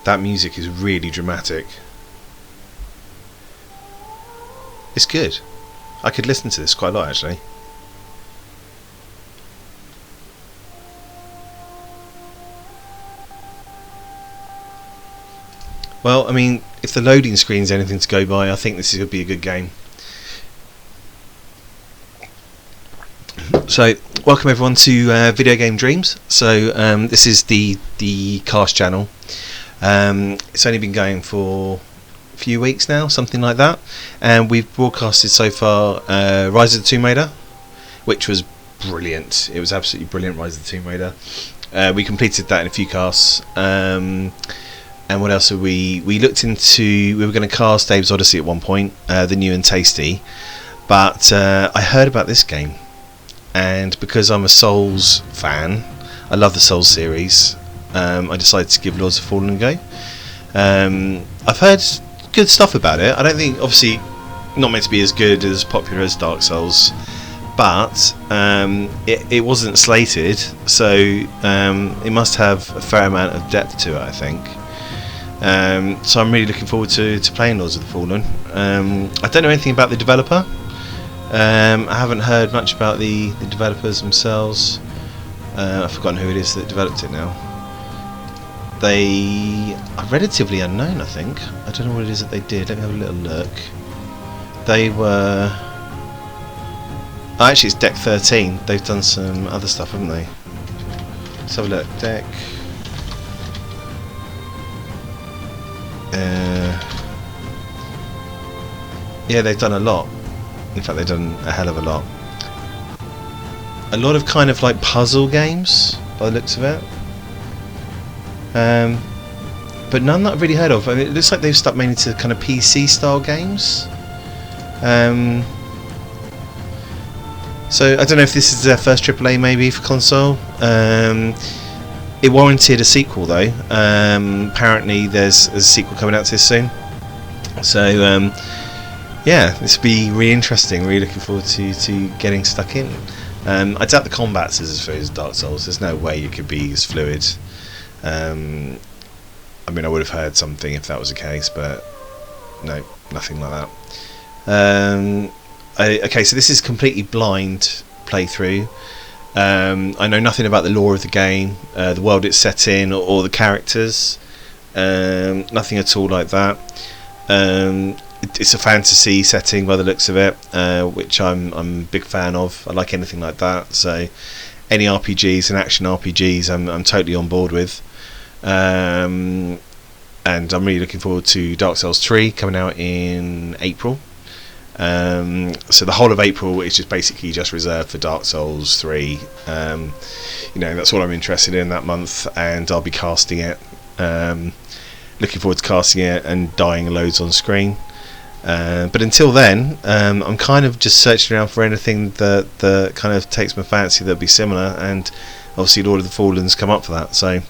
That music is really dramatic. It's good. I could listen to this quite a lot actually. Well, I mean, if the loading screen's anything to go by, I think this would be a good game. So, welcome everyone to Video Game Dreamz. So, this is the cast channel. It's only been going for a few weeks now, something like that, and we've broadcasted so far Rise of the Tomb Raider, which was brilliant. It was absolutely brilliant, Rise of the Tomb Raider. We completed that in a few casts. And what else have we looked into? We were going to cast Dave's Odyssey at one point, the new and tasty, but I heard about this game, and because I'm a Souls fan, I love the Souls series, I decided to give Lords of Fallen a go. I've heard good stuff about it. I don't think, obviously, not meant to be as good, as popular as Dark Souls, but it wasn't slated, so it must have a fair amount of depth to it, I think. So I'm really looking forward to playing Lords of the Fallen. I don't know anything about the developer. I haven't heard much about the developers themselves. I've forgotten who it is that developed it now. They are relatively unknown, I think. I don't know what it is that they did. Let me have a little look. They were... Oh, actually, it's Deck 13. They've done some other stuff, haven't they? Let's have a look. Deck... yeah, they've done a lot. In fact, they've done a hell of a lot. A lot of kind of like puzzle games, by the looks of it. But none that I've really heard of. I mean, it looks like they've stuck mainly to kind of PC style games. So I don't know if this is their first AAA maybe for console. It warranted a sequel though. Apparently there's a sequel coming out to this soon. So yeah, this will be really interesting. Really looking forward to getting stuck in. I doubt the combat's as fluid as Dark Souls. There's no way you could be as fluid. I mean, I would have heard something if that was the case, but no, nothing like that. Okay, so this is completely blind playthrough. I know nothing about the lore of the game, the world it's set in, or the characters. Nothing at all like that. It's a fantasy setting by the looks of it, which I'm a big fan of. I like anything like that. So any RPGs and action RPGs, I'm totally on board with. And I'm really looking forward to Dark Souls 3 coming out in April. So the whole of April is just basically just reserved for Dark Souls 3. You know, that's what I'm interested in that month, and I'll be casting it. Looking forward to casting it and dying loads on screen. But until then, I'm kind of just searching around for anything that kind of takes my fancy that'll be similar, and obviously Lord of the Fallen's come up for that. So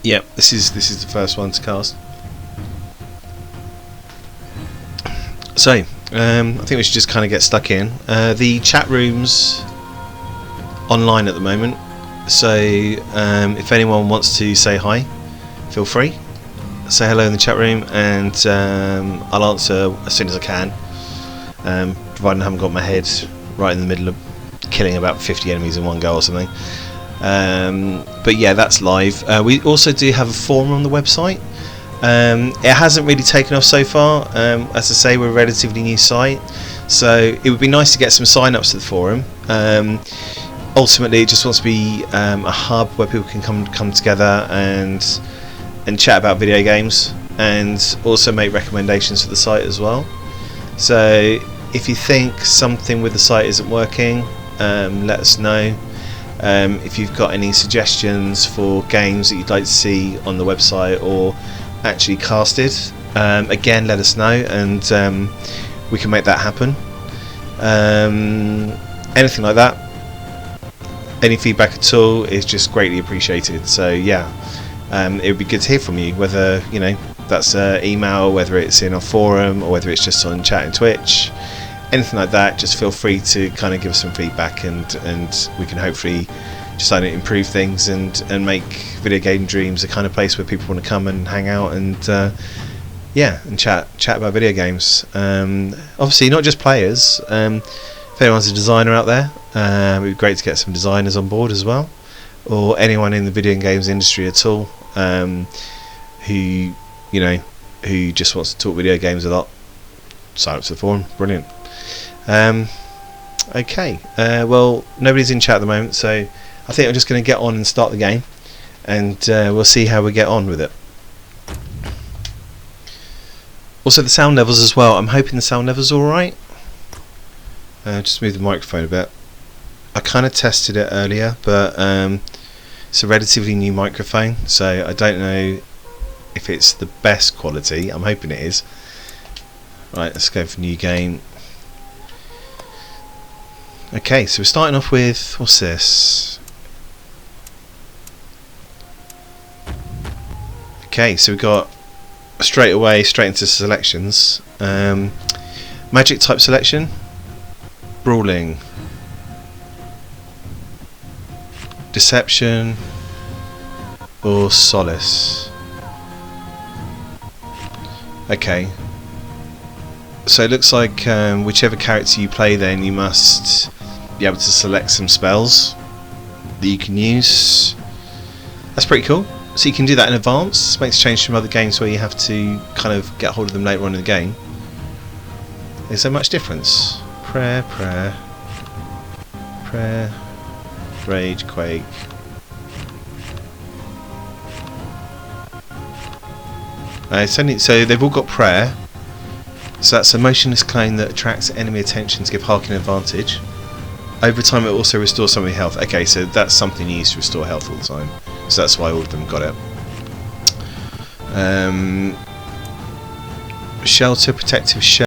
yeah, this is the first one to cast. So I think we should just kind of get stuck in. The chat room's online at the moment, so if anyone wants to say hi, feel free. Say hello in the chat room, and I'll answer as soon as I can, providing I haven't got my head right in the middle of killing about 50 enemies in one go or something. But yeah, that's live. We also do have a forum on the website. It hasn't really taken off so far. As I say, we're a relatively new site, so it would be nice to get some sign-ups to the forum. Ultimately, it just wants to be a hub where people can come together and chat about video games, and also make recommendations for the site as well. So if you think something with the site isn't working, let us know. If you've got any suggestions for games that you'd like to see on the website or actually casted, again, let us know, and we can make that happen. Anything like that, any feedback at all is just greatly appreciated. So yeah, it would be good to hear from you, whether that's email, whether it's in a forum, or whether it's just on chat and Twitch, anything like that. Just feel free to kind of give us some feedback, and we can hopefully deciding to improve things and make Video Game Dreams the kind of place where people want to come and hang out and and chat about video games. Obviously not just players. If anyone's a designer out there, it would be great to get some designers on board as well, or anyone in the video games industry at all, who just wants to talk video games a lot. Sign up to the forum. Brilliant. Okay, well, nobody's in chat at the moment, so I think I'm just going to get on and start the game, and we'll see how we get on with it. Also, the sound levels as well. I'm hoping the sound levels are alright. Just move the microphone a bit. I kind of tested it earlier, but it's a relatively new microphone, so I don't know if it's the best quality. I'm hoping it is. Right, let's go for new game. Okay, so we're starting off with, what's this? Okay, so we've got straight into selections. Magic type selection, brawling, deception, or solace. Okay, so it looks like whichever character you play, then you must be able to select some spells that you can use. That's pretty cool. So you can do that in advance. This makes a change from other games where you have to kind of get hold of them later on in the game. Is there much difference? Prayer, rage, quake. So they've all got prayer. So that's a motionless claim that attracts enemy attention to give Harkin an advantage. Over time it also restores some of your health. Okay, so that's something you use to restore health all the time. So that's why all of them got it. Shelter, protective shell.